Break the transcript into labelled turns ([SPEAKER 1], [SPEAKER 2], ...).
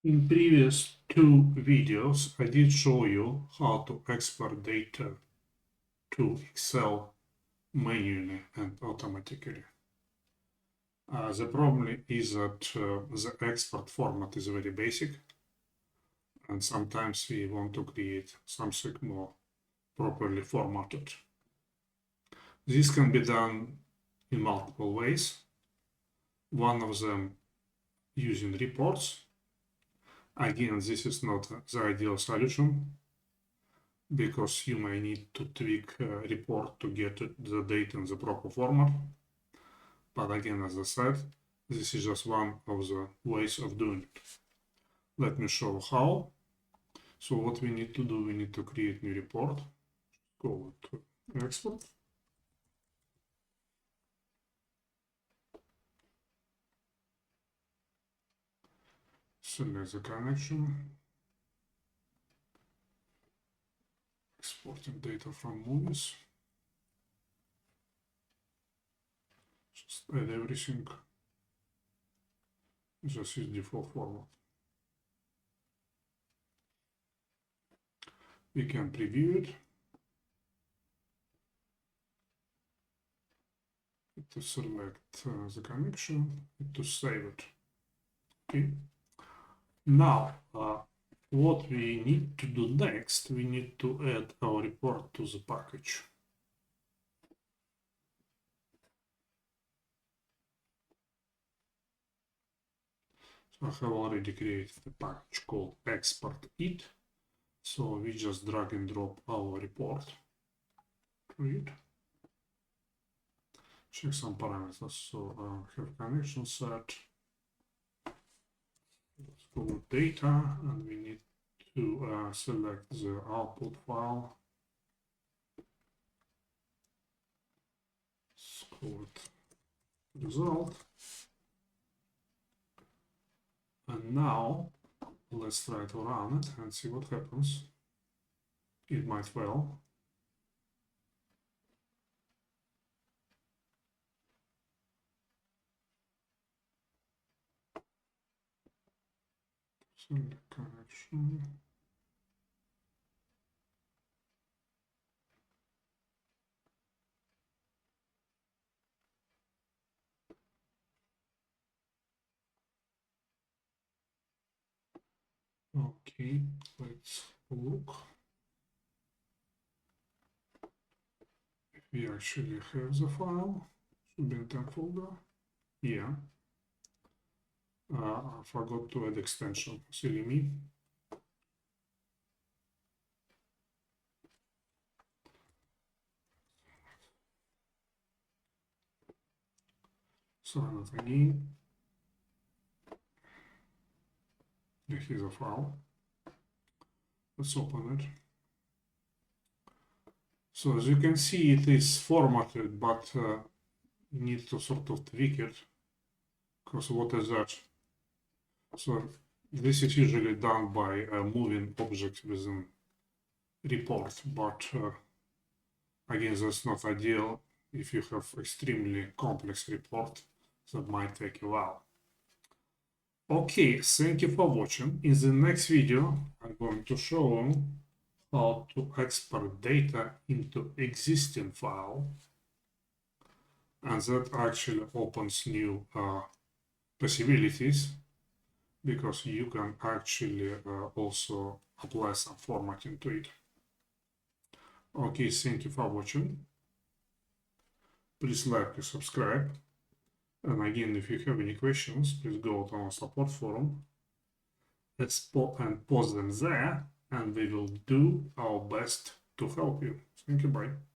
[SPEAKER 1] In previous two videos, I did show you how to export data to Excel manually and automatically. The problem is that the export format is very basic, and sometimes we want to create something more properly formatted. This can be done in multiple ways. One of them using reports. Again, this is not the ideal solution because you may need to tweak a report to get the data in the proper format. But again, as I said, this is just one of the ways of doing it. Let me show how. So what we need to do, we need to create new report. Go to export. Select the connection. Exporting data from movies. Just add everything. Just use default format. We can preview it. To select the connection, to save it. Okay. Now, what we need to do next, we need to add our report to the package. So I have already created a package called export it. So we just drag and drop our report to it. Check some parameters. So I have connection set. Let's go with data, and we need to select the output file. Let's go with result. And now let's try to run it and see what happens. It might fail. Select connection. Okay, let's look if we actually have the file. Should be in temp folder. Yeah. I forgot to add extension. Silly me. So run it again. Here's a file. Let's open it. So as you can see, it is formatted, but you need to sort of tweak it. Because what is that? So this is usually done by moving objects within report, but again, that's not ideal. If you have extremely complex report, that might take a while. Okay, thank you for watching. In the next video, I'm going to show you how to export data into existing file, and that actually opens new possibilities, because you can actually also apply some formatting to it. Okay, thank you for watching. Please like and subscribe. And again, if you have any questions, please go to our support forum and post them there, and we will do our best to help you. Thank you, bye.